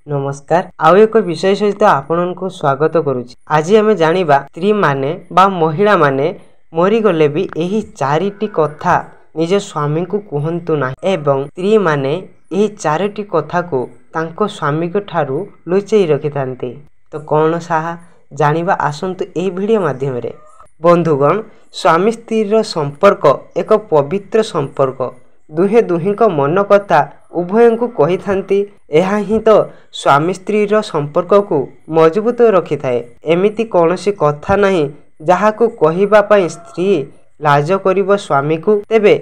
नमस्कार आउ एक विषय सहित आपण को स्वागत करुछि। आज आम जानिबा स्त्री माने बा महिला माने मरीगले भी यही चारिटी कथा निज स्वामी को कहतु ना एवं स्त्री माने यही चारिटी कथा को तांको स्वामी को ठारू लुचेई रखि थांती। तो कौन साहा जानिबा आसंतु एही वीडियो माध्यम रे। बंधुगण, स्वामी स्त्री संपर्क एक पवित्र संपर्क। दुहे दुहिंक मन कथा उभय को कही थांती। यह ही तो स्वामी स्त्री संपर्क को मजबूत रखि थाए। एमिति कौनसी कथा नहीं जहा को कहिबा पई स्त्री लाज करिबो स्वामी को। तेबे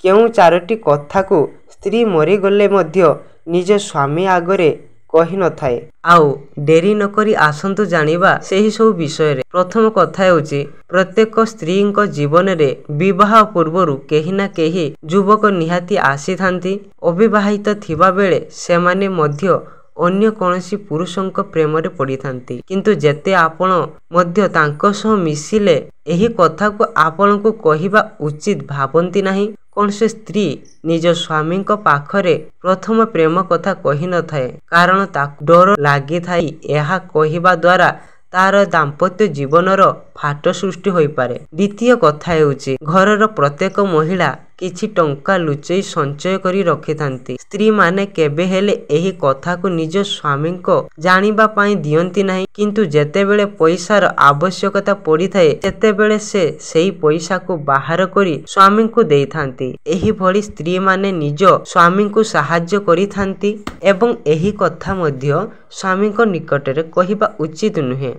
केउ चारोटी कथा को स्त्री मरी गले मध्य निज स्वामी आगरे कही न थाए। आउ डेरी नकरी आसंतु जानिबा सेही सब विषय रे। प्रथम कथा हेउची प्रत्येक स्त्री जीवन रे विवाह पूर्वरु केही ना केही युवक निहाती आसी थांती। अविवाहित थिबा बेले सेमाने मध्य अन्य कोनसी पुरुषंक प्रेम रे पड़ी थांती, किंतु जेते आपण मध्य तांको सह मिसिले एही कथा को आपण को कहिबा उचित भाबंती नाही। कौन से स्त्री निज स्वामी पाखरे प्रथम प्रेम कथा कही न थाए, कारण ताकु डर लागी थाई एहा कहिबा द्वारा तार दाम्पत्य जीवनर फाट सृष्टि होई पारे। द्वितीय कथा हेउची घरर प्रत्येक महिला किछि टंका लुचई संचय करी रखि थांती। स्त्री माने केबे हेले एही कथा को निज स्वामी को जानिबा पाई दियंती नाही, किंतु जेतेबेले पैसार आवश्यकता पड़ी थाए सेतेबेले से सेही पैसा को बाहर करी स्वामी को देई थांती। एही भली स्त्री माने निज स्वामी को सहाय्य करी थांती एवं एही कथा मध्य स्वामी को निकटरे कहिबा उचित नुहे।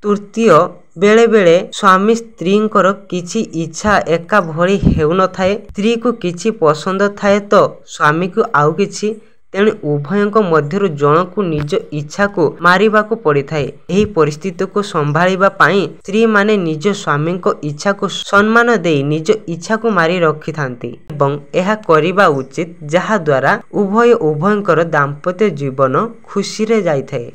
तृतीय, बेले बेले स्वामी स्त्री किछि इच्छा एका भली हेउ न थाए। स्त्री को किछि पसंद थाए तो स्वामी को आउ किछि, तेणु उभयंक मध्यरु जणकु निज इच्छा को मारिबा को पड़ी थाए। एही परिस्थिति को संभाळिबा पाई स्त्री माने निज स्वामी को इच्छा को सम्मान देई निज इच्छा को मारी रखि थांती एवं एहा करिबा उचित, जहा द्वारा उभयंकर दाम्पत्य जीवन खुशी रे जाई थाए।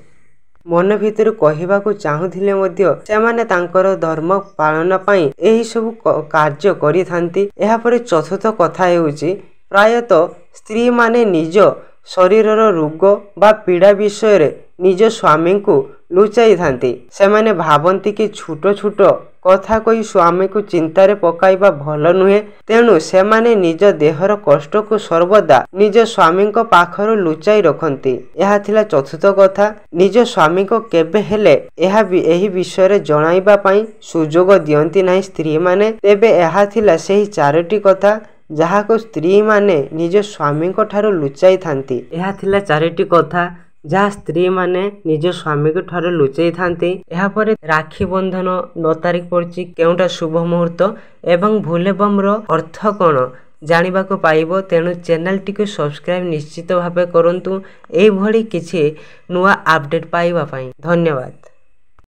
मन भितर कहवाकू चाहूथिले मध्य सेमाने तांकर धर्म पालन पाई एही सब कार्य करि थांती। एहा परे चतुर्थ कथा हेउची प्रायतः स्त्री माने निज शरीरर रोग बा पीड़ा विषय रे निज स्वामी को लुचाई थांती। सेमाने भाबंती कि छुट छुट कथा कही स्वामी को चिंतारे पकाइबा भल नुहे, तेणु सेमाने निज देहर कष्ट को सर्वदा निज स्वामी पाखर लुचाई रखती। यह थिला चतुर्थ कथा। निज स्वामी को केबे हेले एही विषय रे जणाइबा पाई सुजोग दियंती नाही स्त्री माने। तेबे यह थिला सेही चारोटी कथा जहा को स्त्री माने निज स्वामी ठारू लुचाई थांती। यह थिला चारोटी कथा जहाँ स्त्री माने निज स्वामी को ठारू लुचेई थांती। यहाँ पर राखी बंधन 9 तारिख पड़ची, केउटा शुभ मुहूर्त एवं भूलेबम रो अर्थ कौन जानिबा को पाइबो। तेणु चैनल टी को सब्सक्राइब निश्चित भावे करंतु एई भली किछि नुआ अपडेट पाइबा पाई। धन्यवाद।